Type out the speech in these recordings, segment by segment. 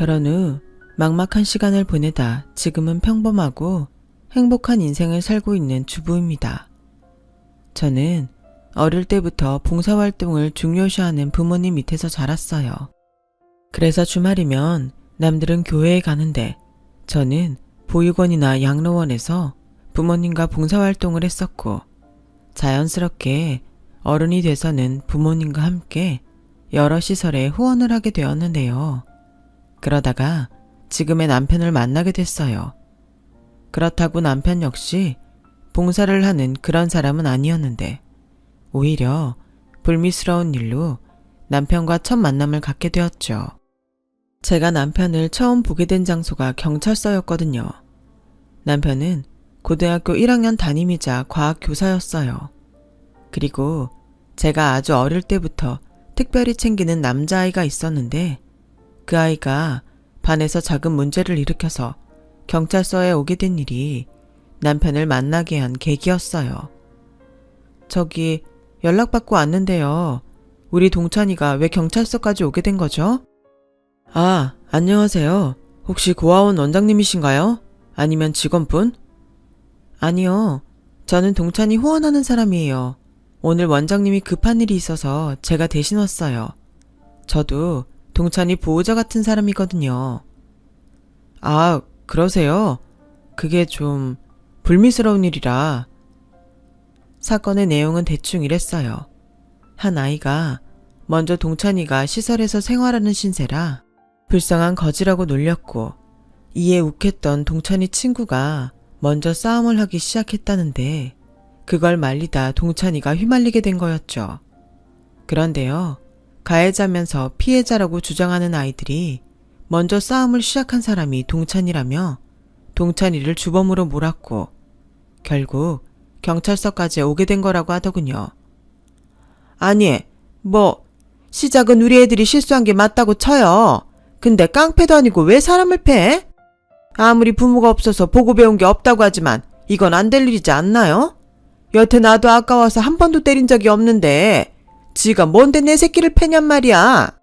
결혼 후 막막한 시간을 보내다 지금은 평범하고 행복한 인생을 살고 있는 주부입니다. 저는 어릴 때부터 봉사활동을 중요시하는 부모님 밑에서 자랐어요. 그래서 주말이면 남들은 교회에 가는데 저는 보육원이나 양로원에서 부모님과 봉사활동을 했었고, 자연스럽게 어른이 돼서는 부모님과 함께 여러 시설에 후원을 하게 되었는데요. 그러다가 지금의 남편을 만나게 됐어요. 그렇다고 남편 역시 봉사를 하는 그런 사람은 아니었는데, 오히려 불미스러운 일로 남편과 첫 만남을 갖게 되었죠. 제가 남편을 처음 보게 된 장소가 경찰서였거든요. 남편은 고등학교 1학년 담임이자 과학교사였어요. 그리고 제가 아주 어릴 때부터 특별히 챙기는 남자아이가 있었는데, 그 아이가 반에서 작은 문제를 일으켜서 경찰서에 오게 된 일이 남편을 만나게 한 계기였어요. 저기 연락받고 왔는데요. 우리 동찬이가 왜 경찰서까지 오게 된 거죠? 아, 안녕하세요. 혹시 고아원 원장님이신가요? 아니면 직원분? 아니요. 저는 동찬이 후원하는 사람이에요. 오늘 원장님이 급한 일이 있어서 제가 대신 왔어요. 저도 동찬이 보호자 같은 사람이거든요. 아, 그러세요? 그게 좀 불미스러운 일이라. 사건의 내용은 대충 이랬어요. 한 아이가 먼저 동찬이가 시설에서 생활하는 신세라 불쌍한 거지라고 놀렸고, 이에 욱했던 동찬이 친구가 먼저 싸움을 하기 시작했다는데, 그걸 말리다 동찬이가 휘말리게 된 거였죠. 그런데요, 가해자면서 피해자라고 주장하는 아이들이 먼저 싸움을 시작한 사람이 동찬이라며 동찬이를 주범으로 몰았고, 결국 경찰서까지 오게 된 거라고 하더군요. 아니, 시작은 우리 애들이 실수한 게 맞다고 쳐요. 근데 깡패도 아니고 왜 사람을 패? 아무리 부모가 없어서 보고 배운 게 없다고 하지만 이건 안 될 일이지 않나요? 여태 나도 아까워서 한 번도 때린 적이 없는데 지가 뭔데 내 새끼를 패냔 말이야.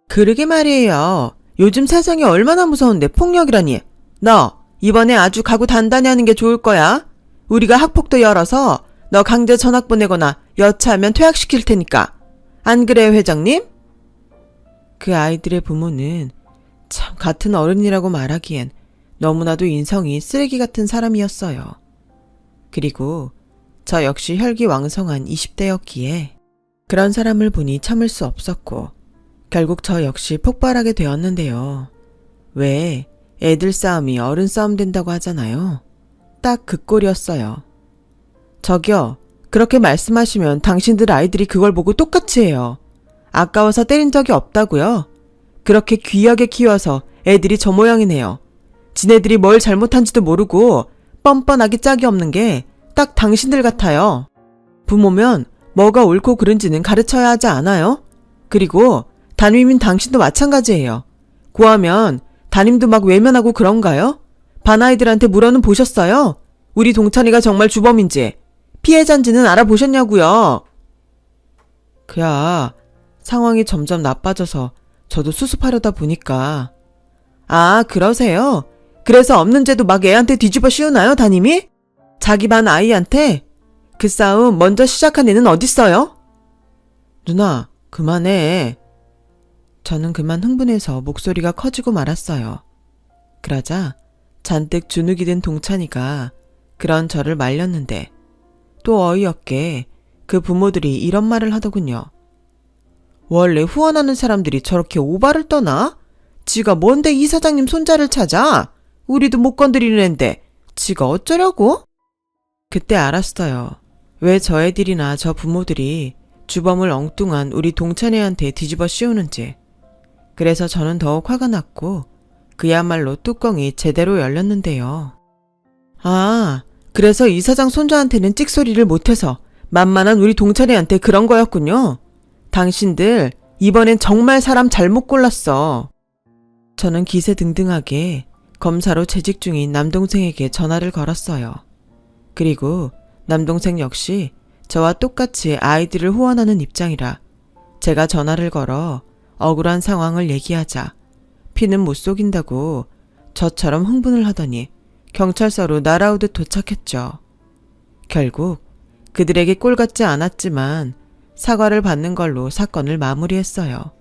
그러게 말이에요. 요즘 세상이 얼마나 무서운데 폭력이라니. 너 이번에 아주 각오 단단히 하는 게 좋을 거야. 우리가 학폭도 열어서 너 강제 전학 보내거나 여차하면 퇴학시킬 테니까. 안 그래요, 회장님? 그 아이들의 부모는 참 같은 어른이라고 말하기엔 너무나도 인성이 쓰레기 같은 사람이었어요. 그리고 저 역시 혈기왕성한 20대였기에 그런 사람을 보니 참을 수 없었고, 결국 저 역시 폭발하게 되었는데요. 왜 애들 싸움이 어른 싸움 된다고 하잖아요. 딱 그 꼴이었어요. 저기요, 그렇게 말씀하시면 당신들 아이들이 그걸 보고 똑같이 해요. 아까워서 때린 적이 없다고요? 그렇게 귀하게 키워서 애들이 저 모양이네요. 지네들이 뭘 잘못한지도 모르고 뻔뻔하기 짝이 없는 게 딱 당신들 같아요. 부모면 뭐가 옳고 그른지는 가르쳐야 하지 않아요? 그리고 담임인 당신도 마찬가지예요. 고하면 담임도 막 외면하고 그런가요? 반 아이들한테 물어는 보셨어요? 우리 동찬이가 정말 주범인지, 피해자인지는 알아보셨냐고요? 그야 상황이 점점 나빠져서 저도 수습하려다 보니까. 아, 그러세요? 그래서 없는 죄도 막 애한테 뒤집어 씌우나요, 담임이? 자기 반 아이한테? 그 싸움 먼저 시작한 애는 어딨어요? 누나, 그만해. 저는 그만 흥분해서 목소리가 커지고 말았어요. 그러자 잔뜩 주눅이 든 동찬이가 그런 저를 말렸는데, 또 어이없게 그 부모들이 이런 말을 하더군요. 원래 후원하는 사람들이 저렇게 오바를 떠나? 지가 뭔데 이 사장님 손자를 찾아? 우리도 못 건드리는 앤데 지가 어쩌려고? 그때 알았어요. 왜 저 애들이나 저 부모들이 주범을 엉뚱한 우리 동찬이한테 뒤집어 씌우는지. 그래서 저는 더욱 화가 났고, 그야말로 뚜껑이 제대로 열렸는데요. 아, 그래서 이 사장 손자한테는 찍소리를 못해서 만만한 우리 동찬이한테 그런 거였군요. 당신들 이번엔 정말 사람 잘못 골랐어. 저는 기세등등하게 검사로 재직 중인 남동생에게 전화를 걸었어요. 그리고 남동생 역시 저와 똑같이 아이들을 후원하는 입장이라 제가 전화를 걸어 억울한 상황을 얘기하자 피는 못 속인다고 저처럼 흥분을 하더니 경찰서로 날아오듯 도착했죠. 결국 그들에게 꼴 같지 않았지만 사과를 받는 걸로 사건을 마무리했어요.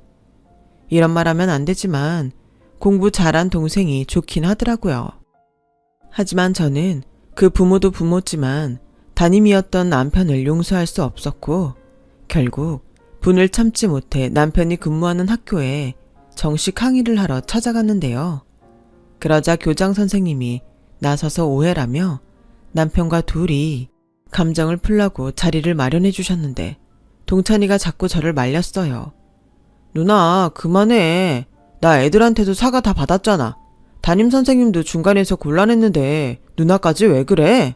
이런 말 하면 안 되지만 공부 잘한 동생이 좋긴 하더라고요. 하지만 저는 그 부모도 부모지만 담임이었던 남편을 용서할 수 없었고 결국 분을 참지 못해 남편이 근무하는 학교에 정식 항의를 하러 찾아갔는데요. 그러자 교장 선생님이 나서서 오해라며 남편과 둘이 감정을 풀라고 자리를 마련해 주셨는데 동찬이가 자꾸 저를 말렸어요. 누나 그만해. 나 애들한테도 사과 다 받았잖아. 담임선생님도 중간에서 곤란했는데 누나까지 왜 그래?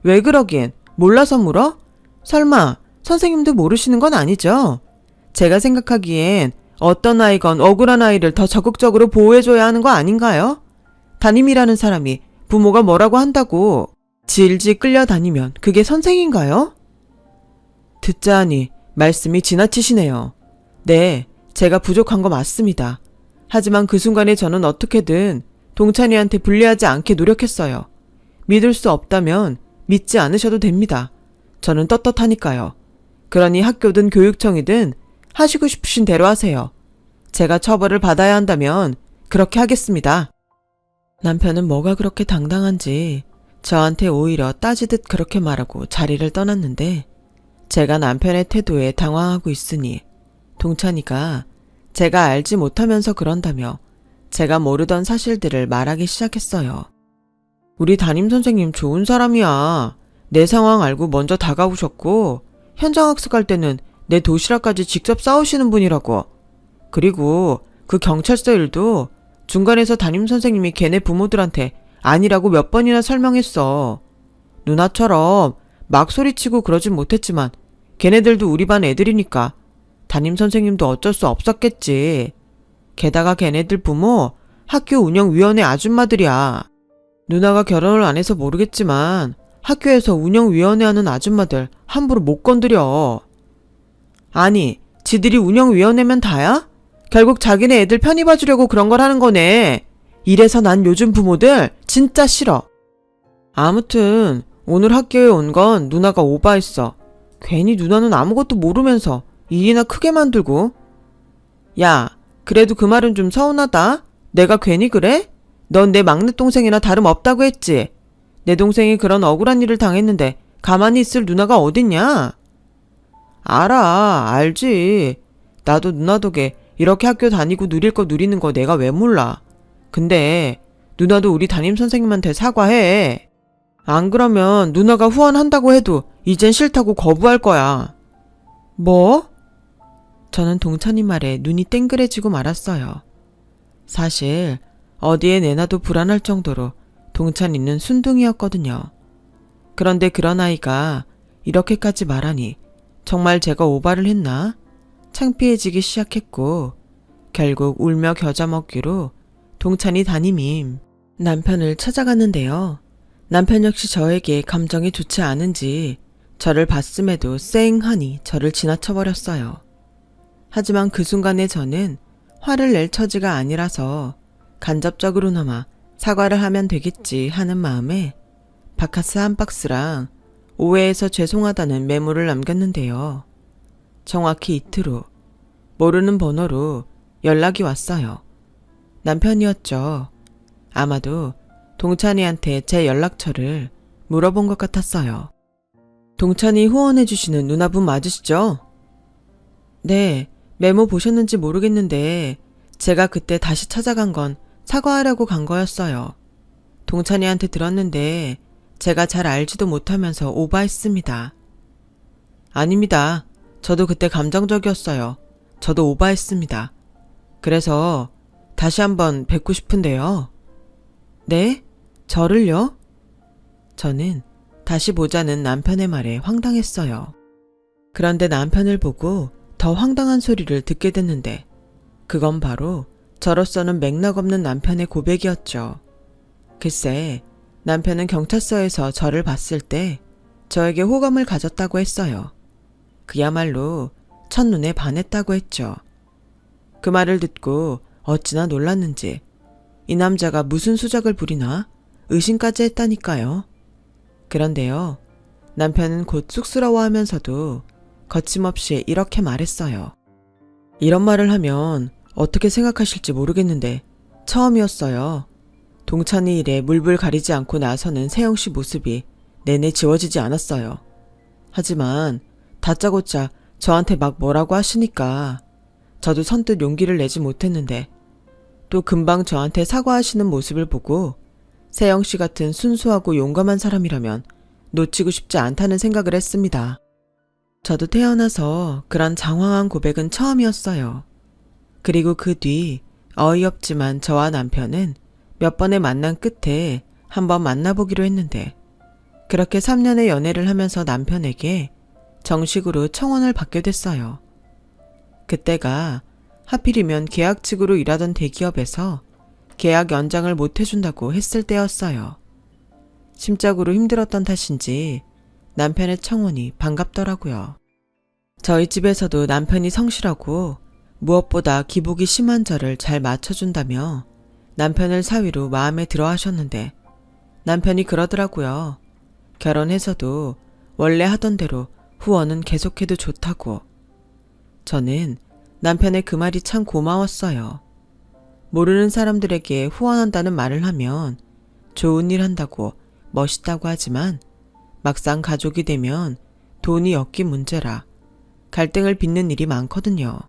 왜 그러긴 몰라서 물어? 설마 선생님도 모르시는 건 아니죠? 제가 생각하기엔 어떤 아이건 억울한 아이를 더 적극적으로 보호해줘야 하는 거 아닌가요? 담임이라는 사람이 부모가 뭐라고 한다고 질질 끌려다니면 그게 선생인가요? 듣자 하니 말씀이 지나치시네요. 네, 제가 부족한 거 맞습니다. 하지만 그 순간에 저는 어떻게든 동찬이한테 불리하지 않게 노력했어요. 믿을 수 없다면 믿지 않으셔도 됩니다. 저는 떳떳하니까요. 그러니 학교든 교육청이든 하시고 싶으신 대로 하세요. 제가 처벌을 받아야 한다면 그렇게 하겠습니다. 남편은 뭐가 그렇게 당당한지 저한테 오히려 따지듯 그렇게 말하고 자리를 떠났는데 제가 남편의 태도에 당황하고 있으니 동찬이가 제가 알지 못하면서 그런다며 제가 모르던 사실들을 말하기 시작했어요. 우리 담임선생님 좋은 사람이야. 내 상황 알고 먼저 다가오셨고 현장학습 갈 때는 내 도시락까지 직접 싸우시는 분이라고. 그리고 그 경찰서 일도 중간에서 담임선생님이 걔네 부모들한테 아니라고 몇 번이나 설명했어. 누나처럼 막 소리치고 그러진 못했지만 걔네들도 우리 반 애들이니까 담임선생님도 어쩔 수 없었겠지. 게다가 걔네들 부모 학교 운영위원회 아줌마들이야. 누나가 결혼을 안 해서 모르겠지만 학교에서 운영위원회 하는 아줌마들 함부로 못 건드려. 아니, 지들이 운영위원회면 다야? 결국 자기네 애들 편히 봐주려고 그런 걸 하는 거네. 이래서 난 요즘 부모들 진짜 싫어. 아무튼 오늘 학교에 온 건 누나가 오바했어. 괜히 누나는 아무것도 모르면서 일이나 크게 만들고. 야, 그래도 그 말은 좀 서운하다. 내가 괜히 그래? 넌 내 막내 동생이나 다름없다고 했지. 내 동생이 그런 억울한 일을 당했는데 가만히 있을 누나가 어딨냐? 알아, 알지. 나도 누나 덕에 이렇게 학교 다니고 누릴 거 누리는 거 내가 왜 몰라. 근데 누나도 우리 담임선생님한테 사과해. 안 그러면 누나가 후원한다고 해도 이젠 싫다고 거부할 거야. 뭐? 저는 동찬이 말에 눈이 땡그레지고 말았어요. 사실 어디에 내놔도 불안할 정도로 동찬이는 순둥이였거든요. 그런데 그런 아이가 이렇게까지 말하니 정말 제가 오바를 했나? 창피해지기 시작했고 결국 울며 겨자 먹기로 동찬이 담임인 남편을 찾아갔는데요. 남편 역시 저에게 감정이 좋지 않은지 저를 봤음에도 쌩하니 저를 지나쳐버렸어요. 하지만 그 순간에 저는 화를 낼 처지가 아니라서 간접적으로나마 사과를 하면 되겠지 하는 마음에 바카스 한 박스랑 오해해서 죄송하다는 메모를 남겼는데요. 정확히 이틀 후 모르는 번호로 연락이 왔어요. 남편이었죠. 아마도 동찬이한테 제 연락처를 물어본 것 같았어요. 동찬이 후원해주시는 누나분 맞으시죠? 네, 메모 보셨는지 모르겠는데 제가 그때 다시 찾아간 건 사과하려고 간 거였어요. 동찬이한테 들었는데 제가 잘 알지도 못하면서 오바했습니다. 아닙니다. 저도 그때 감정적이었어요. 저도 오바했습니다. 그래서 다시 한번 뵙고 싶은데요. 네? 저를요? 저는 다시 보자는 남편의 말에 황당했어요. 그런데 남편을 보고 더 황당한 소리를 듣게 됐는데 그건 바로 저로서는 맥락 없는 남편의 고백이었죠. 글쎄, 남편은 경찰서에서 저를 봤을 때 저에게 호감을 가졌다고 했어요. 그야말로 첫눈에 반했다고 했죠. 그 말을 듣고 어찌나 놀랐는지 이 남자가 무슨 수작을 부리나 의심까지 했다니까요. 그런데요, 남편은 곧 쑥스러워하면서도 거침없이 이렇게 말했어요. 이런 말을 하면 어떻게 생각하실지 모르겠는데 처음이었어요. 동찬이 일에 물불 가리지 않고 나서는 세영씨 모습이 내내 지워지지 않았어요. 하지만 다짜고짜 저한테 막 뭐라고 하시니까 저도 선뜻 용기를 내지 못했는데 또 금방 저한테 사과하시는 모습을 보고 세영씨 같은 순수하고 용감한 사람이라면 놓치고 싶지 않다는 생각을 했습니다. 저도 태어나서 그런 장황한 고백은 처음이었어요. 그리고 그 뒤 어이없지만 저와 남편은 몇 번의 만남 끝에 한번 만나보기로 했는데 그렇게 3년의 연애를 하면서 남편에게 정식으로 청혼을 받게 됐어요. 그때가 하필이면 계약 측으로 일하던 대기업에서 계약 연장을 못 해준다고 했을 때였어요. 심적으로 힘들었던 탓인지 남편의 청혼이 반갑더라고요. 저희 집에서도 남편이 성실하고 무엇보다 기복이 심한 저를 잘 맞춰준다며 남편을 사위로 마음에 들어 하셨는데 남편이 그러더라고요. 결혼해서도 원래 하던 대로 후원은 계속해도 좋다고. 저는 남편의 그 말이 참 고마웠어요. 모르는 사람들에게 후원한다는 말을 하면 좋은 일 한다고 멋있다고 하지만 막상 가족이 되면 돈이 엮인 문제라 갈등을 빚는 일이 많거든요.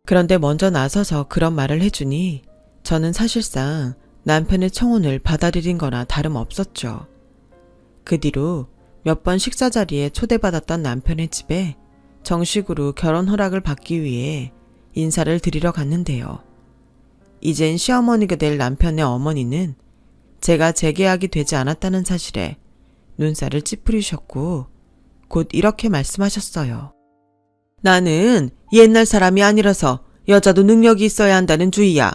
그런데 먼저 나서서 그런 말을 해주니 저는 사실상 남편의 청혼을 받아들인 거나 다름없었죠. 그 뒤로 몇 번 식사 자리에 초대받았던 남편의 집에 정식으로 결혼 허락을 받기 위해 인사를 드리러 갔는데요. 이젠 시어머니가 될 남편의 어머니는 제가 재계약이 되지 않았다는 사실에 눈살을 찌푸리셨고 곧 이렇게 말씀하셨어요. 나는 옛날 사람이 아니라서 여자도 능력이 있어야 한다는 주의야.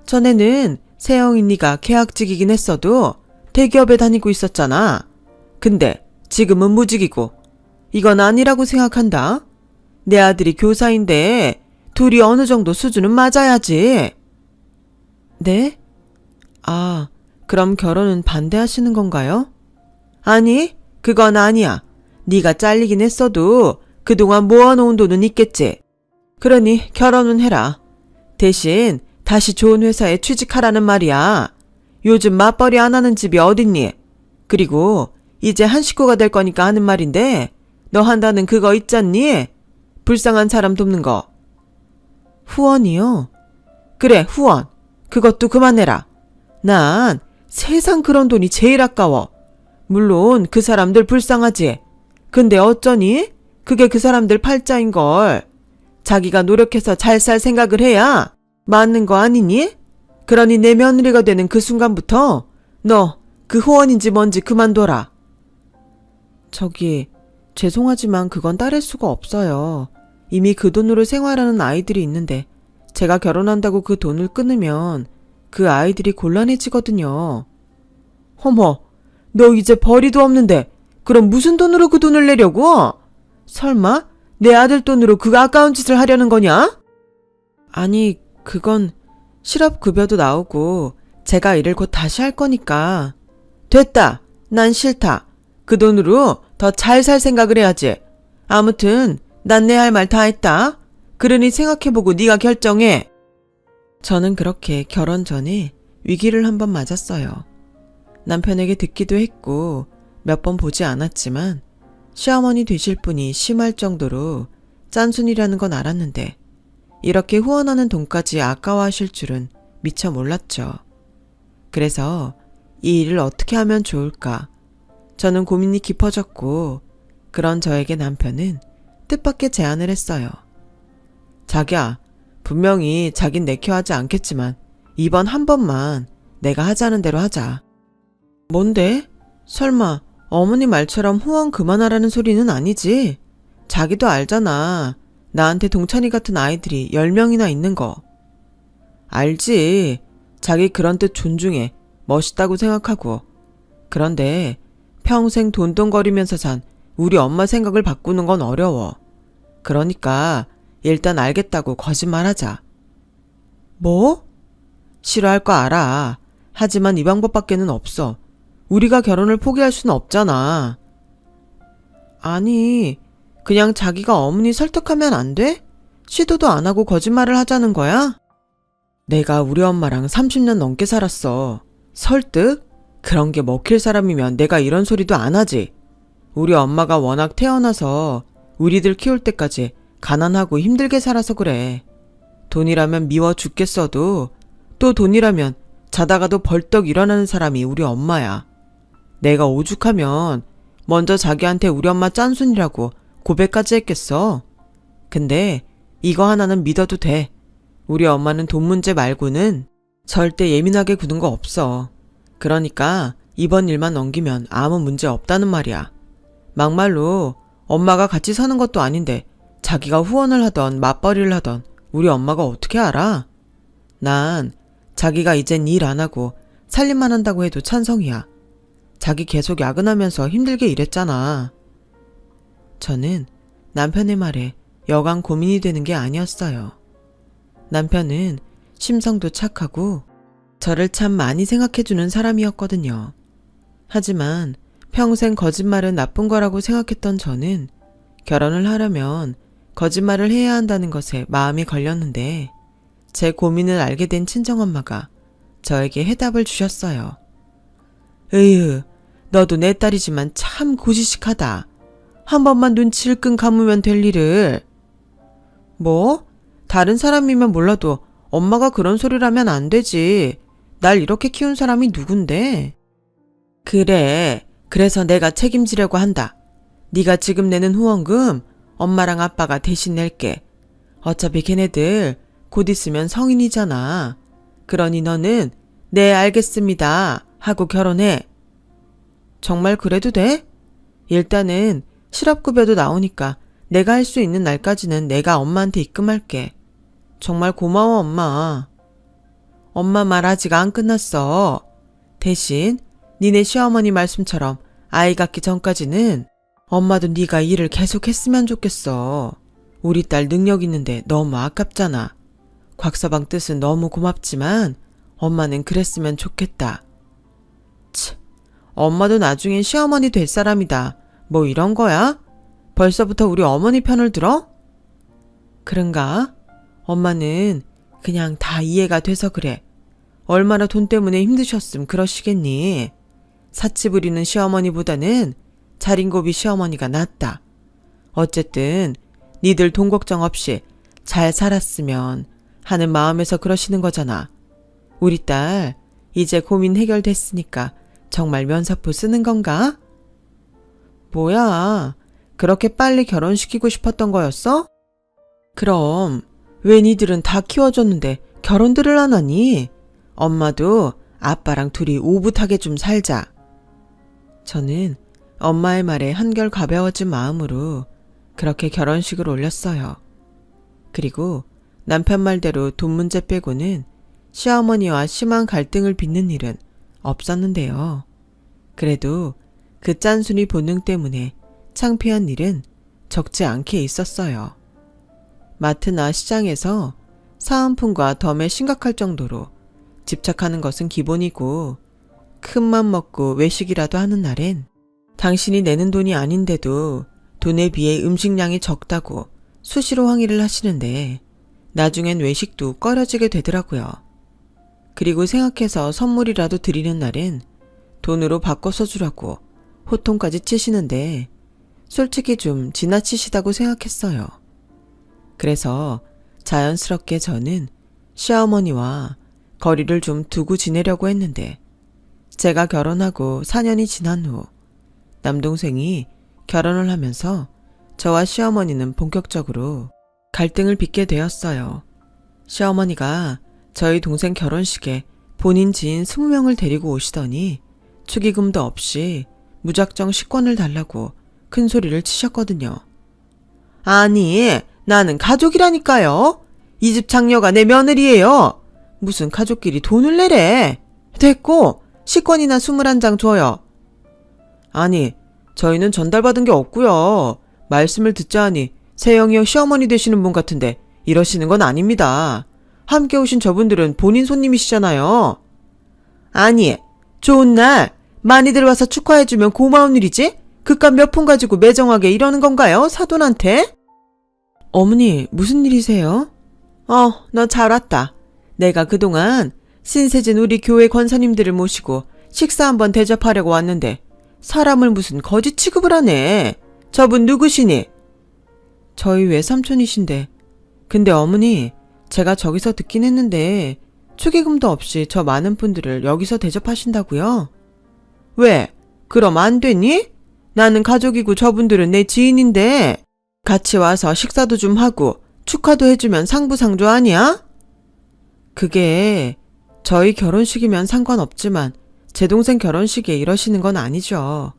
전에는 세영이 네가 계약직이긴 했어도 대기업에 다니고 있었잖아. 근데 지금은 무직이고 이건 아니라고 생각한다. 내 아들이 교사인데 둘이 어느 정도 수준은 맞아야지. 네? 아, 그럼 결혼은 반대하시는 건가요? 아니, 그건 아니야. 네가 잘리긴 했어도 그동안 모아놓은 돈은 있겠지. 그러니 결혼은 해라. 대신 다시 좋은 회사에 취직하라는 말이야. 요즘 맞벌이 안 하는 집이 어딨니? 그리고 이제 한 식구가 될 거니까 하는 말인데 너 한다는 그거 있잖니? 불쌍한 사람 돕는 거. 후원이요? 그래, 후원. 그것도 그만해라. 난 세상 그런 돈이 제일 아까워. 물론 그 사람들 불쌍하지. 근데 어쩌니? 그게 그 사람들 팔자인걸. 자기가 노력해서 잘 살 생각을 해야 맞는 거 아니니? 그러니 내 며느리가 되는 그 순간부터 너 그 후원인지 뭔지 그만둬라. 저기 죄송하지만 그건 따를 수가 없어요. 이미 그 돈으로 생활하는 아이들이 있는데 제가 결혼한다고 그 돈을 끊으면 그 아이들이 곤란해지거든요. 어머, 너 이제 벌이도 없는데 그럼 무슨 돈으로 그 돈을 내려고? 설마 내 아들 돈으로 그 아까운 짓을 하려는 거냐? 아니, 그건 실업급여도 나오고 제가 일을 곧 다시 할 거니까. 됐다. 난 싫다. 그 돈으로 더 잘 살 생각을 해야지. 아무튼 난 내 할 말 다 했다. 그러니 생각해보고 네가 결정해. 저는 그렇게 결혼 전에 위기를 한번 맞았어요. 남편에게 듣기도 했고 몇 번 보지 않았지만 시어머니 되실 분이 심할 정도로 짠순이라는 건 알았는데 이렇게 후원하는 돈까지 아까워하실 줄은 미처 몰랐죠. 그래서 이 일을 어떻게 하면 좋을까? 저는 고민이 깊어졌고 그런 저에게 남편은 뜻밖의 제안을 했어요. 자기야, 분명히 자긴 내켜하지 않겠지만 이번 한 번만 내가 하자는 대로 하자. 뭔데? 설마 어머니 말처럼 후원 그만하라는 소리는 아니지? 자기도 알잖아. 나한테 동찬이 같은 아이들이 10명이나 있는 거. 알지. 자기 그런 뜻 존중해. 멋있다고 생각하고. 그런데 평생 돈돈거리면서 산 우리 엄마 생각을 바꾸는 건 어려워. 그러니까 일단 알겠다고 거짓말하자. 뭐? 싫어할 거 알아. 하지만 이 방법밖에는 없어. 우리가 결혼을 포기할 수는 없잖아. 아니, 그냥 자기가 어머니 설득하면 안 돼? 시도도 안 하고 거짓말을 하자는 거야? 내가 우리 엄마랑 30년 넘게 살았어. 설득? 그런 게 먹힐 사람이면 내가 이런 소리도 안 하지. 우리 엄마가 워낙 태어나서 우리들 키울 때까지 가난하고 힘들게 살아서 그래. 돈이라면 미워 죽겠어도 또 돈이라면 자다가도 벌떡 일어나는 사람이 우리 엄마야. 내가 오죽하면 먼저 자기한테 우리 엄마 짠순이라고 고백까지 했겠어. 근데 이거 하나는 믿어도 돼. 우리 엄마는 돈 문제 말고는 절대 예민하게 구는 거 없어. 그러니까 이번 일만 넘기면 아무 문제 없다는 말이야. 막말로 엄마가 같이 사는 것도 아닌데 자기가 후원을 하던 맞벌이를 하던 우리 엄마가 어떻게 알아? 난 자기가 이젠 일 안 하고 살림만 한다고 해도 찬성이야. 자기 계속 야근하면서 힘들게 일했잖아. 저는 남편의 말에 여간 고민이 되는 게 아니었어요. 남편은 심성도 착하고 저를 참 많이 생각해주는 사람이었거든요. 하지만 평생 거짓말은 나쁜 거라고 생각했던 저는 결혼을 하려면 거짓말을 해야 한다는 것에 마음이 걸렸는데 제 고민을 알게 된 친정엄마가 저에게 해답을 주셨어요. 으휴, 너도 내 딸이지만 참 고지식하다. 한 번만 눈 질끈 감으면 될 일을. 뭐? 다른 사람이면 몰라도 엄마가 그런 소리를 하면 안 되지. 날 이렇게 키운 사람이 누군데? 그래, 그래서 내가 책임지려고 한다. 네가 지금 내는 후원금 엄마랑 아빠가 대신 낼게. 어차피 걔네들 곧 있으면 성인이잖아. 그러니 너는 네 알겠습니다 하고 결혼해. 정말 그래도 돼? 일단은 실업급여도 나오니까 내가 할 수 있는 날까지는 내가 엄마한테 입금할게. 정말 고마워 엄마. 엄마 말 아직 안 끝났어. 대신 니네 시어머니 말씀처럼 아이 갖기 전까지는 엄마도 네가 일을 계속 했으면 좋겠어. 우리 딸 능력 있는데 너무 아깝잖아. 곽서방 뜻은 너무 고맙지만 엄마는 그랬으면 좋겠다. 치, 엄마도 나중엔 시어머니 될 사람이다. 뭐 이런 거야? 벌써부터 우리 어머니 편을 들어? 그런가? 엄마는 그냥 다 이해가 돼서 그래. 얼마나 돈 때문에 힘드셨음 그러시겠니? 사치 부리는 시어머니보다는 자린고비 시어머니가 낫다. 어쨌든 니들 돈 걱정 없이 잘 살았으면 하는 마음에서 그러시는 거잖아. 우리 딸 이제 고민 해결됐으니까 정말 면사포 쓰는 건가? 뭐야, 그렇게 빨리 결혼시키고 싶었던 거였어? 그럼 왜 니들은 다 키워줬는데 결혼들을 안 하니? 엄마도 아빠랑 둘이 오붓하게 좀 살자. 저는 엄마의 말에 한결 가벼워진 마음으로 그렇게 결혼식을 올렸어요. 그리고 남편 말대로 돈 문제 빼고는 시어머니와 심한 갈등을 빚는 일은 없었는데요. 그래도 그 짠순이 본능 때문에 창피한 일은 적지 않게 있었어요. 마트나 시장에서 사은품과 덤에 심각할 정도로 집착하는 것은 기본이고 큰맘 먹고 외식이라도 하는 날엔 당신이 내는 돈이 아닌데도 돈에 비해 음식량이 적다고 수시로 항의를 하시는데 나중엔 외식도 꺼려지게 되더라고요. 그리고 생각해서 선물이라도 드리는 날엔 돈으로 바꿔서 주라고 호통까지 치시는데 솔직히 좀 지나치시다고 생각했어요. 그래서 자연스럽게 저는 시어머니와 거리를 좀 두고 지내려고 했는데 제가 결혼하고 4년이 지난 후 남동생이 결혼을 하면서 저와 시어머니는 본격적으로 갈등을 빚게 되었어요. 시어머니가 저희 동생 결혼식에 본인 지인 20명을 데리고 오시더니 축의금도 없이 무작정 식권을 달라고 큰 소리를 치셨거든요. 아니, 나는 가족이라니까요. 이 집 장녀가 내 며느리예요. 무슨 가족끼리 돈을 내래. 됐고 식권이나 21장 줘요. 아니, 저희는 전달받은 게 없고요. 말씀을 듣자 하니 세영이요 시어머니 되시는 분 같은데 이러시는 건 아닙니다. 함께 오신 저분들은 본인 손님이시잖아요. 아니, 좋은 날 많이들 와서 축하해주면 고마운 일이지? 그깟 몇 푼 가지고 매정하게 이러는 건가요? 사돈한테? 어머니, 무슨 일이세요? 너 잘 왔다. 내가 그동안 신세진 우리 교회 권사님들을 모시고 식사 한번 대접하려고 왔는데 사람을 무슨 거지 취급을 하네. 저분 누구시니? 저희 외삼촌이신데. 근데 어머니, 제가 저기서 듣긴 했는데 축의금도 없이 저 많은 분들을 여기서 대접하신다고요? 왜? 그럼 안 되니? 나는 가족이고 저분들은 내 지인인데 같이 와서 식사도 좀 하고 축하도 해주면 상부상조 아니야? 그게 저희 결혼식이면 상관없지만 제 동생 결혼식에 이러시는 건 아니죠.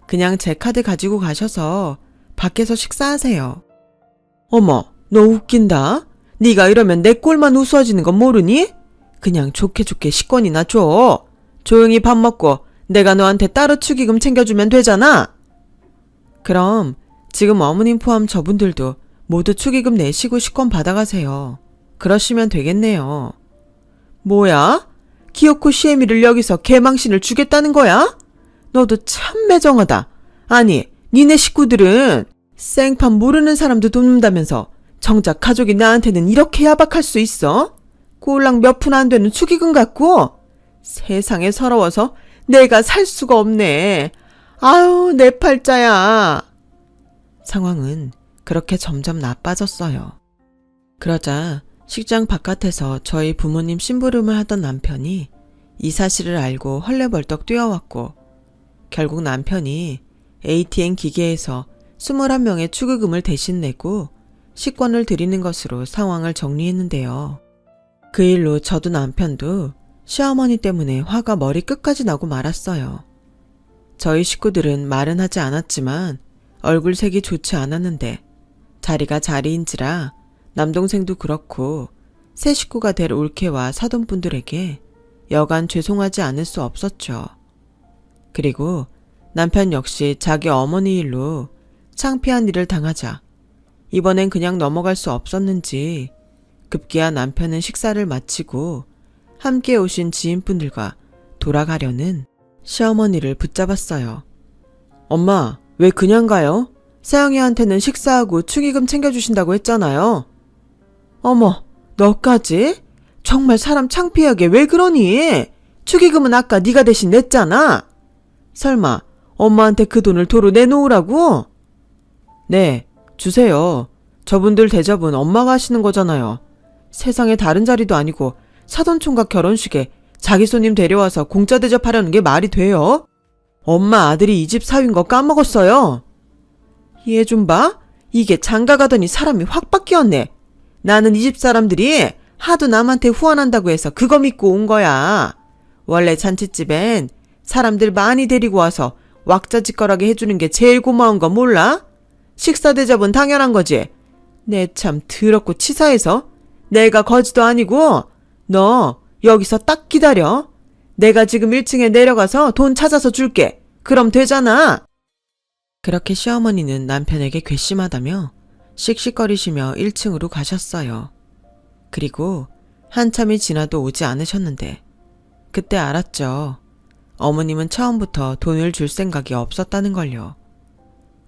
그냥 제 카드 가지고 가셔서 밖에서 식사하세요. 어머, 너 웃긴다. 네가 이러면 내 꼴만 우스워지는 건 모르니? 그냥 좋게 식권이나 줘. 조용히 밥 먹고 내가 너한테 따로 축의금 챙겨주면 되잖아. 그럼 지금 어머님 포함 저분들도 모두 축의금 내시고 식권 받아가세요. 그러시면 되겠네요. 뭐야? 기어코 시애미를 여기서 개망신을 주겠다는 거야? 너도 참 매정하다. 아니, 니네 식구들은 생판 모르는 사람도 돕는다면서 정작 가족이 나한테는 이렇게 야박할 수 있어? 꼴랑 몇 푼 안 되는 축의금 갖고? 세상에 서러워서 내가 살 수가 없네. 아유, 내 팔자야. 상황은 그렇게 점점 나빠졌어요. 그러자 식장 바깥에서 저희 부모님 심부름을 하던 남편이 이 사실을 알고 헐레벌떡 뛰어왔고 결국 남편이 ATM 기계에서 21명의 축의금을 대신 내고 식권을 드리는 것으로 상황을 정리했는데요. 그 일로 저도 남편도 시어머니 때문에 화가 머리 끝까지 나고 말았어요. 저희 식구들은 말은 하지 않았지만 얼굴색이 좋지 않았는데 자리가 자리인지라 남동생도 그렇고 새 식구가 될 올케와 사돈분들에게 여간 죄송하지 않을 수 없었죠. 그리고 남편 역시 자기 어머니 일로 창피한 일을 당하자 이번엔 그냥 넘어갈 수 없었는지 급기야 남편은 식사를 마치고 함께 오신 지인분들과 돌아가려는 시어머니를 붙잡았어요. 엄마, 왜 그냥 가요? 세영이한테는 식사하고 축의금 챙겨주신다고 했잖아요. 어머, 너까지? 정말 사람 창피하게 왜 그러니? 축의금은 아까 네가 대신 냈잖아. 설마 엄마한테 그 돈을 도로 내놓으라고? 네, 주세요. 저분들 대접은 엄마가 하시는 거잖아요. 세상에 다른 자리도 아니고 사돈총각 결혼식에 자기 손님 데려와서 공짜 대접하려는 게 말이 돼요? 엄마 아들이 이 집 사위인 거 까먹었어요. 얘 좀 봐. 이게 장가가더니 사람이 확 바뀌었네. 나는 이 집 사람들이 하도 남한테 후원한다고 해서 그거 믿고 온 거야. 원래 잔칫집엔 사람들 많이 데리고 와서 왁자지껄하게 해주는 게 제일 고마운 거 몰라? 식사 대접은 당연한 거지. 내 참 더럽고 치사해서 내가 거지도 아니고 너 여기서 딱 기다려. 내가 지금 1층에 내려가서 돈 찾아서 줄게. 그럼 되잖아. 그렇게 시어머니는 남편에게 괘씸하다며 씩씩거리시며 1층으로 가셨어요. 그리고 한참이 지나도 오지 않으셨는데 그때 알았죠. 어머님은 처음부터 돈을 줄 생각이 없었다는 걸요.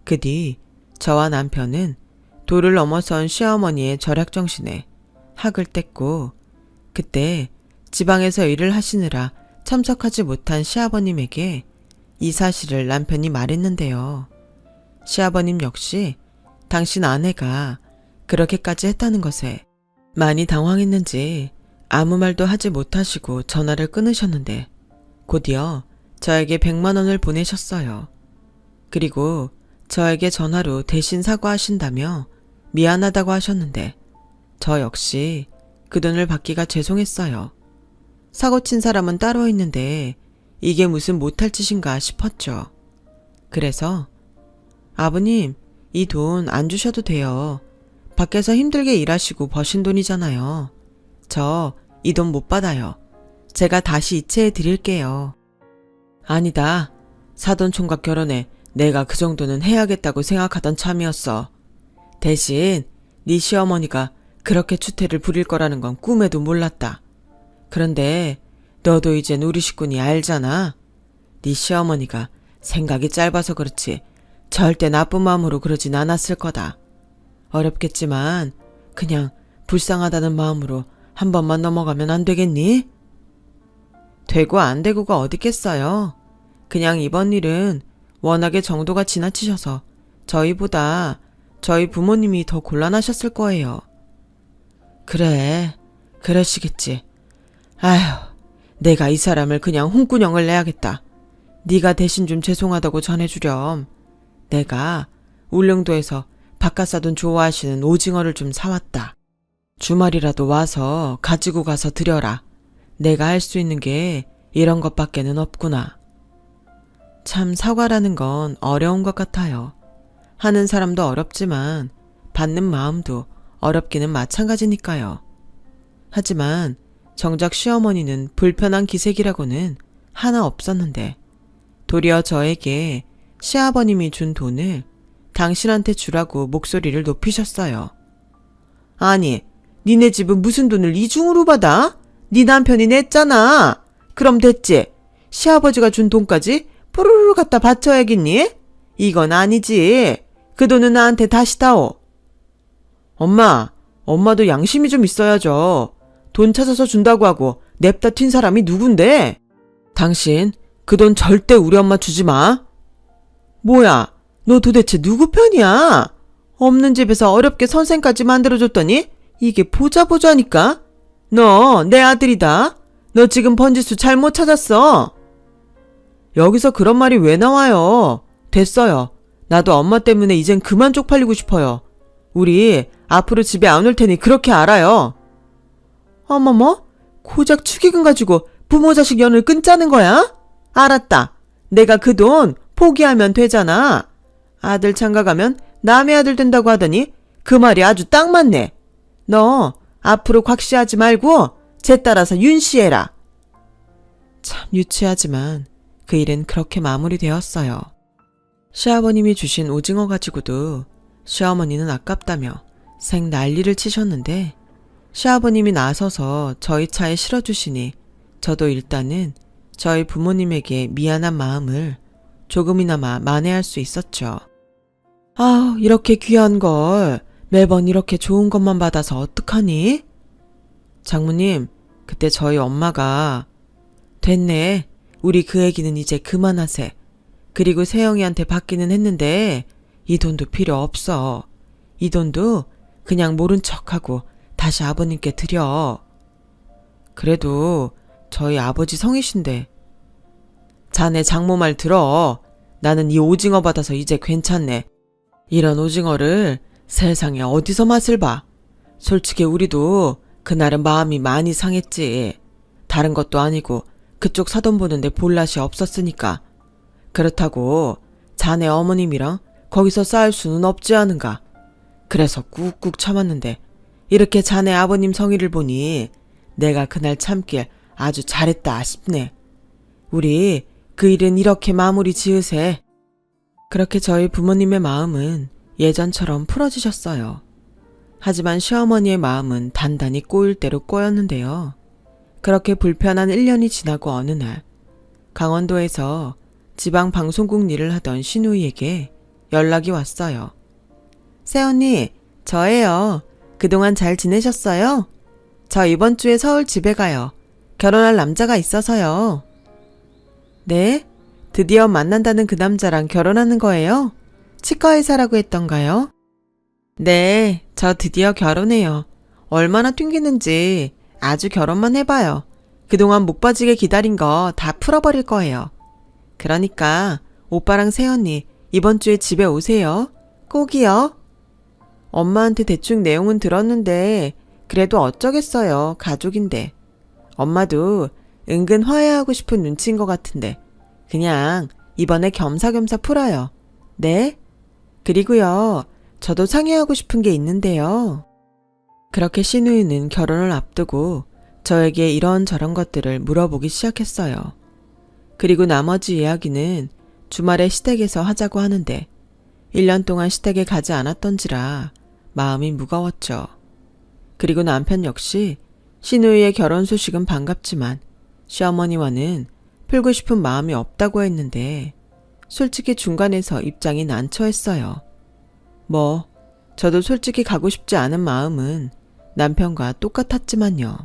그 뒤 저와 남편은 도를 넘어선 시어머니의 절약정신에 학을 뗐고 그때 지방에서 일을 하시느라 참석하지 못한 시아버님에게 이 사실을 남편이 말했는데요. 시아버님 역시 당신 아내가 그렇게까지 했다는 것에 많이 당황했는지 아무 말도 하지 못하시고 전화를 끊으셨는데 곧이어 저에게 100만 원을 보내셨어요. 그리고 저에게 전화로 대신 사과하신다며 미안하다고 하셨는데 저 역시 그 돈을 받기가 죄송했어요. 사고 친 사람은 따로 있는데 이게 무슨 못할 짓인가 싶었죠. 그래서 아버님, 이 돈 안 주셔도 돼요. 밖에서 힘들게 일하시고 버신 돈이잖아요. 저 이 돈 못 받아요. 제가 다시 이체해 드릴게요. 아니다. 사돈총각 결혼에 내가 그 정도는 해야겠다고 생각하던 참이었어. 대신 네 시어머니가 그렇게 추태를 부릴 거라는 건 꿈에도 몰랐다. 그런데 너도 이젠 우리 식구니 알잖아. 네 시어머니가 생각이 짧아서 그렇지 절대 나쁜 마음으로 그러진 않았을 거다. 어렵겠지만 그냥 불쌍하다는 마음으로 한 번만 넘어가면 안 되겠니? 되고 안 되고가 어딨겠어요. 그냥 이번 일은 워낙에 정도가 지나치셔서 저희보다 저희 부모님이 더 곤란하셨을 거예요. 그래, 그러시겠지. 아휴, 내가 이 사람을 그냥 홍군형을 내야겠다. 네가 대신 좀 죄송하다고 전해주렴. 내가 울릉도에서 바깥사돈 좋아하시는 오징어를 좀 사왔다. 주말이라도 와서 가지고 가서 드려라. 내가 할 수 있는 게 이런 것밖에는 없구나. 참 사과라는 건 어려운 것 같아요. 하는 사람도 어렵지만 받는 마음도 어렵기는 마찬가지니까요. 하지만 정작 시어머니는 불편한 기색이라고는 하나 없었는데 도리어 저에게 시아버님이 준 돈을 당신한테 주라고 목소리를 높이셨어요. 아니, 니네 집은 무슨 돈을 이중으로 받아? 네 남편이 냈잖아. 그럼 됐지. 시아버지가 준 돈까지 푸르르 갖다 바쳐야겠니? 이건 아니지. 그 돈은 나한테 다시 다오. 엄마도 양심이 좀 있어야죠. 돈 찾아서 준다고 하고 냅다 튄 사람이 누군데? 당신 그 돈 절대 우리 엄마 주지 마. 뭐야, 너 도대체 누구 편이야? 없는 집에서 어렵게 선생까지 만들어줬더니 이게 보자보자니까? 너 내 아들이다. 너 지금 번지수 잘못 찾았어. 여기서 그런 말이 왜 나와요? 됐어요. 나도 엄마 때문에 이젠 그만 쪽팔리고 싶어요. 우리 앞으로 집에 안 올 테니 그렇게 알아요. 어머머? 고작 축의금 가지고 부모 자식 연을 끊자는 거야? 알았다. 내가 그 돈 포기하면 되잖아. 아들 장가가면 남의 아들 된다고 하더니 그 말이 아주 딱 맞네. 너 앞으로 곽씨하지 말고 쟤 따라서 윤씨해라. 참 유치하지만 그 일은 그렇게 마무리되었어요. 시아버님이 주신 오징어 가지고도 시어머니는 아깝다며 생 난리를 치셨는데 시아버님이 나서서 저희 차에 실어주시니 저도 일단은 저희 부모님에게 미안한 마음을 조금이나마 만회할 수 있었죠. 아, 이렇게 귀한 걸 매번 이렇게 좋은 것만 받아서 어떡하니? 장모님, 그때 저희 엄마가 됐네. 우리 그 얘기는 이제 그만하세. 그리고 세영이한테 받기는 했는데 이 돈도 필요 없어. 이 돈도 그냥 모른 척하고 다시 아버님께 드려. 그래도 저희 아버지 성이신데. 자네 장모 말 들어. 나는 이 오징어 받아서 이제 괜찮네. 이런 오징어를 세상에 어디서 맛을 봐. 솔직히 우리도 그날은 마음이 많이 상했지. 다른 것도 아니고 그쪽 사돈 보는데 볼낯이 없었으니까. 그렇다고 자네 어머님이랑 거기서 싸울 수는 없지 않은가. 그래서 꾹꾹 참았는데 이렇게 자네 아버님 성의를 보니 내가 그날 참길 아주 잘했다 싶네. 우리 그 일은 이렇게 마무리 지으세. 그렇게 저희 부모님의 마음은 예전처럼 풀어지셨어요. 하지만 시어머니의 마음은 단단히 꼬일 대로 꼬였는데요. 그렇게 불편한 1년이 지나고 어느 날 강원도에서 지방 방송국 일을 하던 신우이에게 연락이 왔어요. 새언니, 저예요. 그동안 잘 지내셨어요? 저 이번 주에 서울 집에 가요. 결혼할 남자가 있어서요. 네? 드디어 만난다는 그 남자랑 결혼하는 거예요? 치과의사라고 했던가요? 네, 저 드디어 결혼해요. 얼마나 튕기는지 아주 결혼만 해봐요. 그동안 목 빠지게 기다린 거 다 풀어버릴 거예요. 그러니까 오빠랑 새언니 이번 주에 집에 오세요. 꼭이요. 엄마한테 대충 내용은 들었는데 그래도 어쩌겠어요. 가족인데. 엄마도 은근 화해하고 싶은 눈치인 것 같은데 그냥 이번에 겸사겸사 풀어요. 네? 그리고요. 저도 상의하고 싶은 게 있는데요. 그렇게 신우이는 결혼을 앞두고 저에게 이런저런 것들을 물어보기 시작했어요. 그리고 나머지 이야기는 주말에 시댁에서 하자고 하는데 1년 동안 시댁에 가지 않았던지라 마음이 무거웠죠. 그리고 남편 역시 시누이의 결혼 소식은 반갑지만 시어머니와는 풀고 싶은 마음이 없다고 했는데 솔직히 중간에서 입장이 난처했어요. 저도 솔직히 가고 싶지 않은 마음은 남편과 똑같았지만요.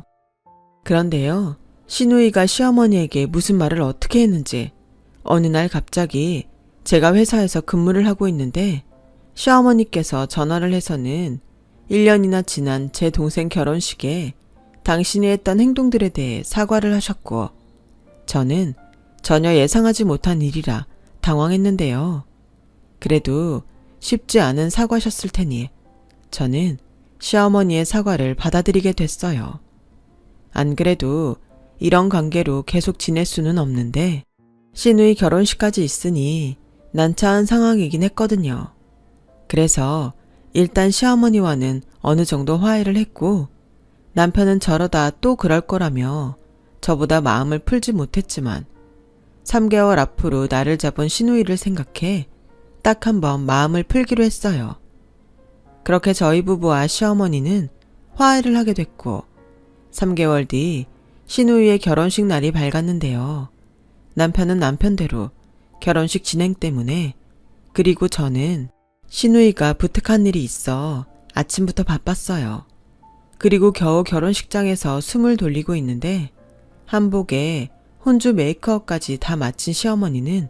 그런데요, 시누이가 시어머니에게 무슨 말을 어떻게 했는지 어느 날 갑자기 제가 회사에서 근무를 하고 있는데 시어머니께서 전화를 해서는 1년이나 지난 제 동생 결혼식에 당신이 했던 행동들에 대해 사과를 하셨고 저는 전혀 예상하지 못한 일이라 당황했는데요. 그래도 쉽지 않은 사과셨을 테니 저는 시어머니의 사과를 받아들이게 됐어요. 안 그래도 이런 관계로 계속 지낼 수는 없는데 시누이 결혼식까지 있으니 난처한 상황이긴 했거든요. 그래서 일단 시어머니와는 어느 정도 화해를 했고 남편은 저러다 또 그럴 거라며 저보다 마음을 풀지 못했지만 3개월 앞으로 나를 잡은 시누이를 생각해 딱 한번 마음을 풀기로 했어요. 그렇게 저희 부부와 시어머니는 화해를 하게 됐고 3개월 뒤 시누이의 결혼식 날이 밝았는데요. 남편은 남편대로 결혼식 진행 때문에 그리고 저는 시누이가 부탁한 일이 있어 아침부터 바빴어요. 그리고 겨우 결혼식장에서 숨을 돌리고 있는데 한복에 혼주 메이크업까지 다 마친 시어머니는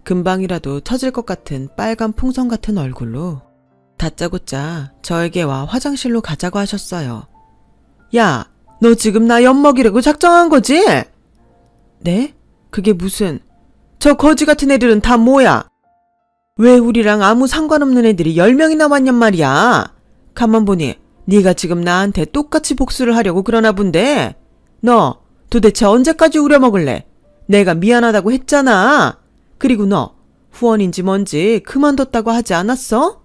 금방이라도 터질 것 같은 빨간 풍선 같은 얼굴로 다짜고짜 저에게 와 화장실로 가자고 하셨어요. 야, 너 지금 나 엿먹이려고 작정한 거지? 네? 그게 무슨... 저 거지 같은 애들은 다 뭐야? 왜 우리랑 아무 상관없는 애들이 10명이나 왔냔 말이야? 가만 보니 네가 지금 나한테 똑같이 복수를 하려고 그러나 본데 너 도대체 언제까지 우려먹을래? 내가 미안하다고 했잖아. 그리고 너 후원인지 뭔지 그만뒀다고 하지 않았어?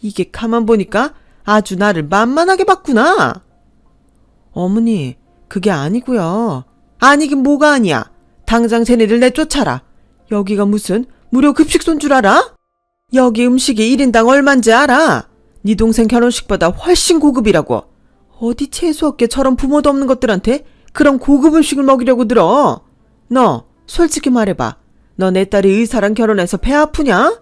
이게 가만 보니까 아주 나를 만만하게 봤구나. 어머니, 그게 아니고요. 아니긴 뭐가 아니야. 당장 쟤네들 내쫓아라. 여기가 무슨 무료 급식소인 줄 알아? 여기 음식이 1인당 얼만지 알아? 네 동생 결혼식보다 훨씬 고급이라고. 어디 재수없게 저런 부모도 없는 것들한테 그런 고급 음식을 먹이려고 들어. 너 솔직히 말해봐. 너 내 딸이 의사랑 결혼해서 배 아프냐?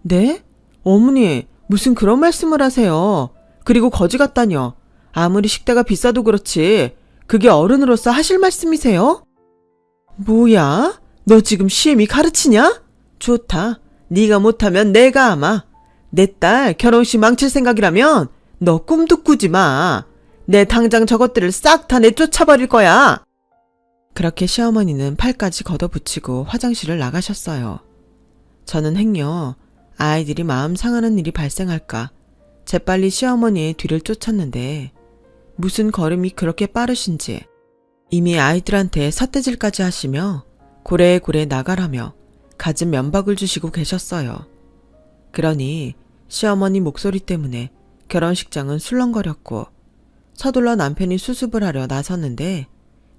네? 어머니, 무슨 그런 말씀을 하세요. 그리고 거지 같다뇨. 아무리 식대가 비싸도 그렇지 그게 어른으로서 하실 말씀이세요? 뭐야? 너 지금 시엠이 가르치냐? 좋다. 네가 못하면 내가 아마. 내 딸 결혼식 망칠 생각이라면 너 꿈도 꾸지 마. 내 당장 저것들을 싹 다 내쫓아버릴 거야. 그렇게 시어머니는 팔까지 걷어붙이고 화장실을 나가셨어요. 저는 행여 아이들이 마음 상하는 일이 발생할까 재빨리 시어머니의 뒤를 쫓았는데 무슨 걸음이 그렇게 빠르신지 이미 아이들한테 삿대질까지 하시며 고래고래 나가라며 갖은 면박을 주시고 계셨어요. 그러니 시어머니 목소리 때문에 결혼식장은 술렁거렸고 서둘러 남편이 수습을 하려 나섰는데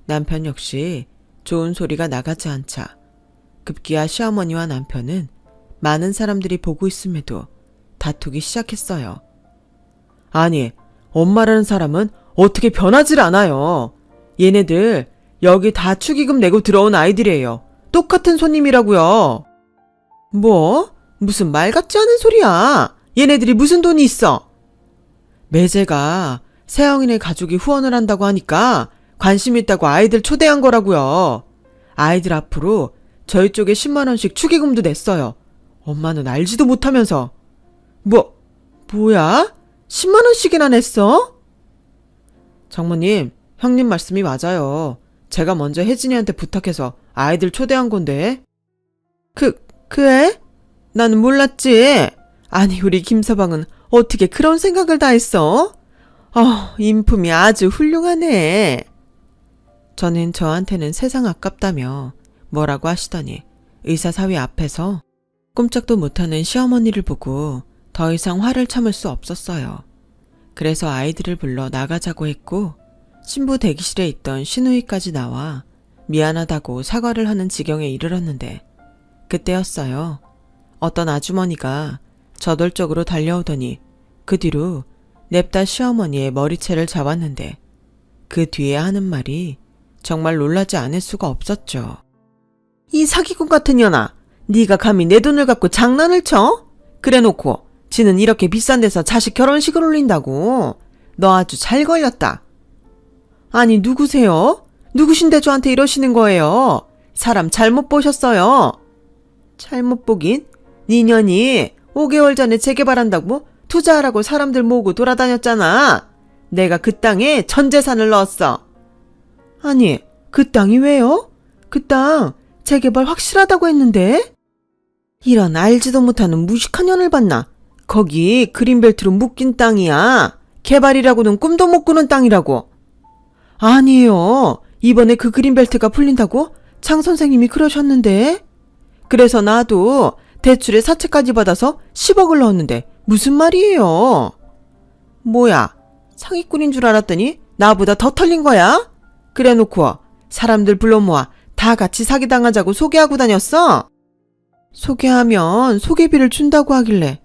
남편 역시 좋은 소리가 나가지 않자 급기야 시어머니와 남편은 많은 사람들이 보고 있음에도 다투기 시작했어요. 아니, 엄마라는 사람은 어떻게 변하질 않아요. 얘네들 여기 다 축의금 내고 들어온 아이들이에요. 똑같은 손님이라고요. 뭐? 무슨 말 같지 않은 소리야. 얘네들이 무슨 돈이 있어? 매제가 세영이네 가족이 후원을 한다고 하니까 관심 있다고 아이들 초대한 거라고요. 아이들 앞으로 저희 쪽에 10만 원씩 축의금도 냈어요. 엄마는 알지도 못하면서. 뭐야? 10만 원씩이나 냈어? 장모님, 형님 말씀이 맞아요. 제가 먼저 혜진이한테 부탁해서 아이들 초대한 건데. 그래? 나는 몰랐지. 아니, 우리 김서방은 어떻게 그런 생각을 다 했어? 인품이 아주 훌륭하네. 저는 저한테는 세상 아깝다며 뭐라고 하시더니 의사사위 앞에서 꼼짝도 못하는 시어머니를 보고 더 이상 화를 참을 수 없었어요. 그래서 아이들을 불러 나가자고 했고 신부 대기실에 있던 시누이까지 나와 미안하다고 사과를 하는 지경에 이르렀는데 그때였어요. 어떤 아주머니가 저돌적으로 달려오더니 그 뒤로 냅다 시어머니의 머리채를 잡았는데 그 뒤에 하는 말이 정말 놀라지 않을 수가 없었죠. 이 사기꾼 같은 년아, 네가 감히 내 돈을 갖고 장난을 쳐? 그래놓고 지는 이렇게 비싼 데서 자식 결혼식을 올린다고. 너 아주 잘 걸렸다. 아니 누구세요? 누구신데 저한테 이러시는 거예요? 사람 잘못 보셨어요. 잘못 보긴? 네 년이 5개월 전에 재개발한다고 투자하라고 사람들 모으고 돌아다녔잖아. 내가 그 땅에 전 재산을 넣었어. 아니, 그 땅이 왜요? 그 땅 재개발 확실하다고 했는데? 이런 알지도 못하는 무식한 년을 봤나? 거기 그린벨트로 묶인 땅이야. 개발이라고는 꿈도 못 꾸는 땅이라고. 아니에요. 이번에 그 그린벨트가 풀린다고 장 선생님이 그러셨는데. 그래서 나도 대출에 사채까지 받아서 10억을 넣었는데 무슨 말이에요? 뭐야, 사기꾼인 줄 알았더니 나보다 더 털린 거야? 그래놓고 사람들 불러 모아 다 같이 사기당하자고 소개하고 다녔어? 소개하면 소개비를 준다고 하길래.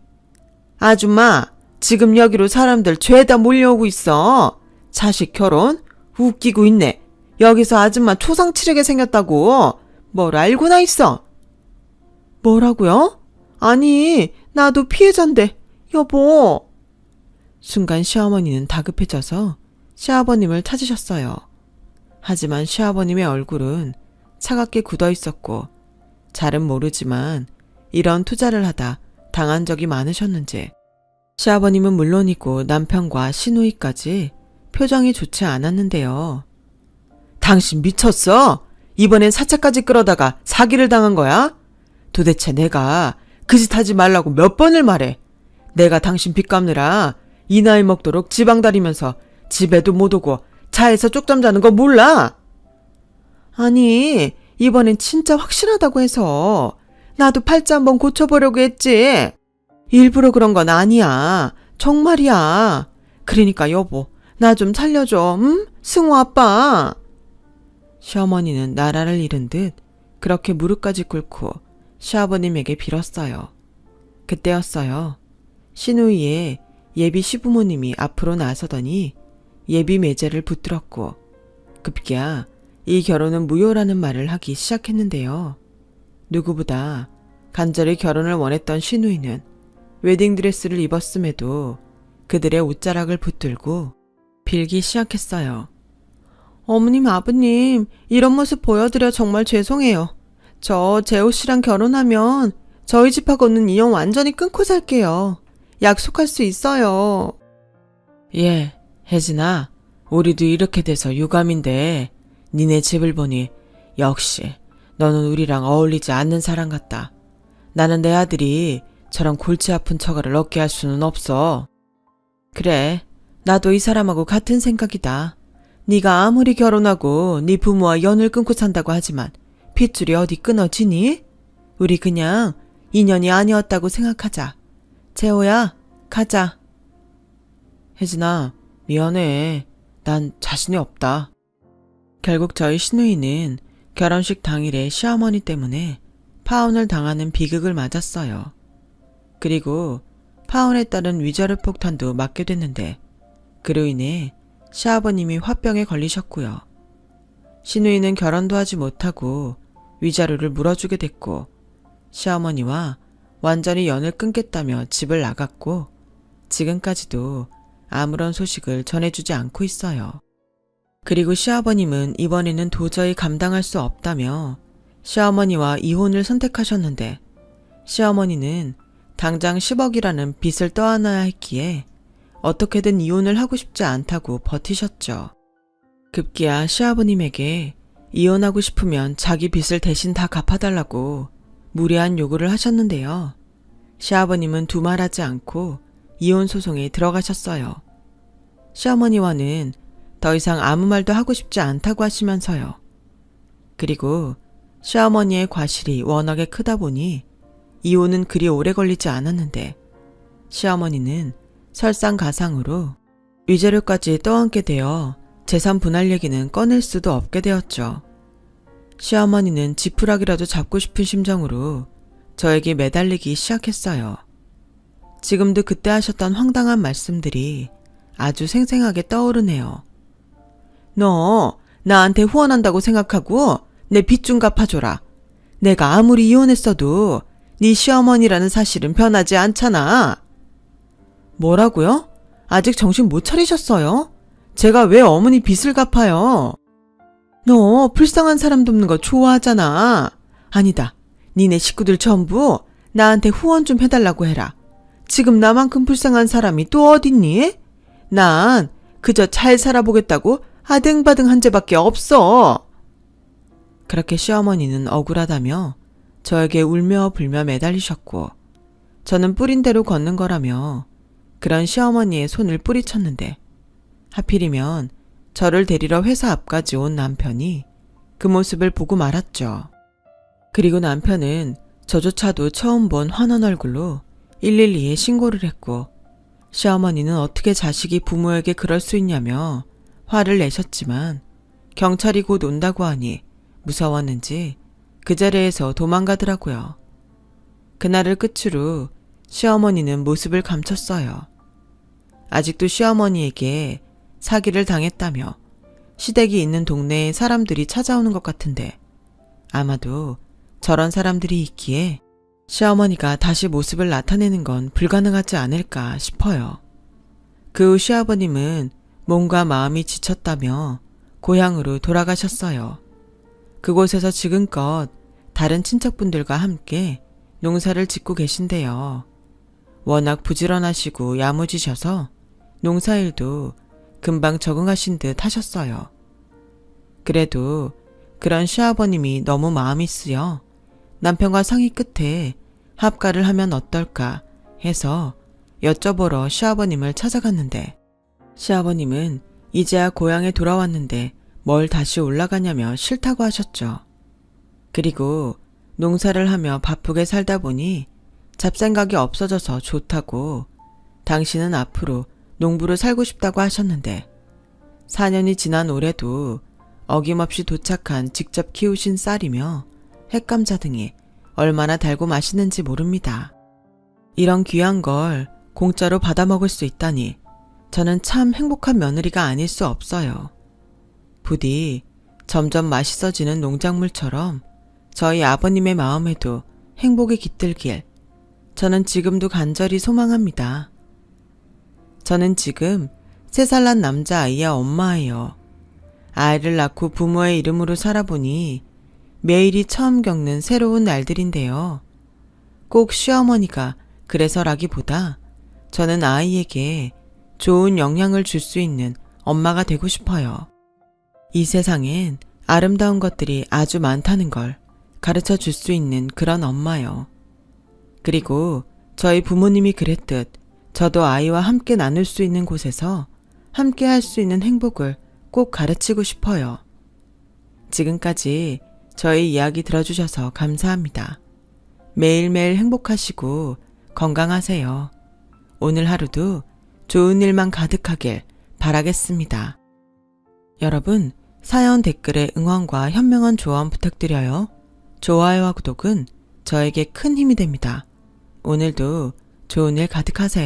아줌마, 지금 여기로 사람들 죄다 몰려오고 있어. 자식 결혼? 웃기고 있네. 여기서 아줌마 초상 치르게 생겼다고. 뭘 알고나 있어? 뭐라고요? 아니, 나도 피해자인데, 여보. 순간 시어머니는 다급해져서 시아버님을 찾으셨어요. 하지만 시아버님의 얼굴은 차갑게 굳어 있었고 잘은 모르지만 이런 투자를 하다 당한 적이 많으셨는지 시아버님은 물론이고 남편과 시누이까지 표정이 좋지 않았는데요. 당신 미쳤어? 이번엔 사채까지 끌어다가 사기를 당한 거야? 도대체 내가 그 짓 하지 말라고 몇 번을 말해. 내가 당신 빚 갚느라 이 나이 먹도록 지방 다니면서 집에도 못 오고 차에서 쪽잠 자는 거 몰라? 아니, 이번엔 진짜 확실하다고 해서 나도 팔자 한번 고쳐보려고 했지. 일부러 그런 건 아니야. 정말이야. 그러니까 여보, 나 좀 살려줘. 응? 승우 아빠. 시어머니는 나라를 잃은 듯 그렇게 무릎까지 꿇고 시아버님에게 빌었어요. 그때였어요. 시누이의 예비 시부모님이 앞으로 나서더니 예비 매제를 붙들었고 급기야 이 결혼은 무효라는 말을 하기 시작했는데요. 누구보다 간절히 결혼을 원했던 시누이는 웨딩드레스를 입었음에도 그들의 옷자락을 붙들고 빌기 시작했어요. 어머님, 아버님, 이런 모습 보여드려 정말 죄송해요. 저 재호 씨랑 결혼하면 저희 집하고는 인연 완전히 끊고 살게요. 약속할 수 있어요. 예, 혜진아, 우리도 이렇게 돼서 유감인데 니네 집을 보니 역시 너는 우리랑 어울리지 않는 사람 같다. 나는 내 아들이 저런 골치 아픈 처가를 얻게 할 수는 없어. 그래, 나도 이 사람하고 같은 생각이다. 네가 아무리 결혼하고 네 부모와 연을 끊고 산다고 하지만 핏줄이 어디 끊어지니? 우리 그냥 인연이 아니었다고 생각하자. 재호야, 가자. 혜진아, 미안해. 난 자신이 없다. 결국 저희 시누이는 결혼식 당일에 시어머니 때문에 파혼을 당하는 비극을 맞았어요. 그리고 파혼에 따른 위자료 폭탄도 맞게 됐는데 그로 인해 시아버님이 화병에 걸리셨고요. 시누이는 결혼도 하지 못하고 위자료를 물어주게 됐고 시어머니와 완전히 연을 끊겠다며 집을 나갔고 지금까지도 아무런 소식을 전해주지 않고 있어요. 그리고 시아버님은 이번에는 도저히 감당할 수 없다며 시어머니와 이혼을 선택하셨는데 시어머니는 당장 10억이라는 빚을 떠안아야 했기에 어떻게든 이혼을 하고 싶지 않다고 버티셨죠. 급기야 시아버님에게 이혼하고 싶으면 자기 빚을 대신 다 갚아달라고 무리한 요구를 하셨는데요. 시아버님은 두말하지 않고 이혼 소송에 들어가셨어요. 시어머니와는 더 이상 아무 말도 하고 싶지 않다고 하시면서요. 그리고 시어머니의 과실이 워낙에 크다 보니 이혼은 그리 오래 걸리지 않았는데 시어머니는 설상가상으로 위자료까지 떠안게 되어 재산 분할 얘기는 꺼낼 수도 없게 되었죠. 시어머니는 지푸라기라도 잡고 싶은 심정으로 저에게 매달리기 시작했어요. 지금도 그때 하셨던 황당한 말씀들이 아주 생생하게 떠오르네요. 너 나한테 후원한다고 생각하고 내 빚 좀 갚아줘라. 내가 아무리 이혼했어도 네 시어머니라는 사실은 변하지 않잖아. 뭐라고요? 아직 정신 못 차리셨어요? 제가 왜 어머니 빚을 갚아요? 너 불쌍한 사람 돕는 거 좋아하잖아. 아니다. 니네 식구들 전부 나한테 후원 좀 해달라고 해라. 지금 나만큼 불쌍한 사람이 또 어딨니? 난 그저 잘 살아보겠다고 아등바등 한 죄밖에 없어. 그렇게 시어머니는 억울하다며 저에게 울며 불며 매달리셨고, 저는 뿌린 대로 걷는 거라며 그런 시어머니의 손을 뿌리쳤는데, 하필이면 저를 데리러 회사 앞까지 온 남편이 그 모습을 보고 말았죠. 그리고 남편은 저조차도 처음 본 환한 얼굴로 112에 신고를 했고, 시어머니는 어떻게 자식이 부모에게 그럴 수 있냐며 화를 내셨지만 경찰이 곧 온다고 하니 무서웠는지 그 자리에서 도망가더라고요. 그날을 끝으로 시어머니는 모습을 감췄어요. 아직도 시어머니에게 사기를 당했다며 시댁이 있는 동네에 사람들이 찾아오는 것 같은데, 아마도 저런 사람들이 있기에 시어머니가 다시 모습을 나타내는 건 불가능하지 않을까 싶어요. 그 후 시아버님은 몸과 마음이 지쳤다며 고향으로 돌아가셨어요. 그곳에서 지금껏 다른 친척분들과 함께 농사를 짓고 계신데요. 워낙 부지런하시고 야무지셔서 농사일도 금방 적응하신 듯 하셨어요. 그래도 그런 시아버님이 너무 마음이 쓰여 남편과 상의 끝에 합가를 하면 어떨까 해서 여쭤보러 시아버님을 찾아갔는데, 시아버님은 이제야 고향에 돌아왔는데 뭘 다시 올라가냐며 싫다고 하셨죠. 그리고 농사를 하며 바쁘게 살다 보니 잡생각이 없어져서 좋다고, 당신은 앞으로 농부로 살고 싶다고 하셨는데, 4년이 지난 올해도 어김없이 도착한 직접 키우신 쌀이며 햇감자 등이 얼마나 달고 맛있는지 모릅니다. 이런 귀한 걸 공짜로 받아먹을 수 있다니 저는 참 행복한 며느리가 아닐 수 없어요. 부디 점점 맛있어지는 농작물처럼 저희 아버님의 마음에도 행복이 깃들길 저는 지금도 간절히 소망합니다. 저는 지금 3살 난 남자아이의 엄마예요. 아이를 낳고 부모의 이름으로 살아보니 매일이 처음 겪는 새로운 날들인데요. 꼭 시어머니가 그래서라기보다 저는 아이에게 좋은 영향을 줄 수 있는 엄마가 되고 싶어요. 이 세상엔 아름다운 것들이 아주 많다는 걸 가르쳐 줄 수 있는 그런 엄마요. 그리고 저희 부모님이 그랬듯 저도 아이와 함께 나눌 수 있는 곳에서 함께 할 수 있는 행복을 꼭 가르치고 싶어요. 지금까지 저희 이야기 들어주셔서 감사합니다. 매일매일 행복하시고 건강하세요. 오늘 하루도 좋은 일만 가득하길 바라겠습니다. 여러분, 사연 댓글에 응원과 현명한 조언 부탁드려요. 좋아요와 구독은 저에게 큰 힘이 됩니다. 오늘도 좋은 일 가득하세요.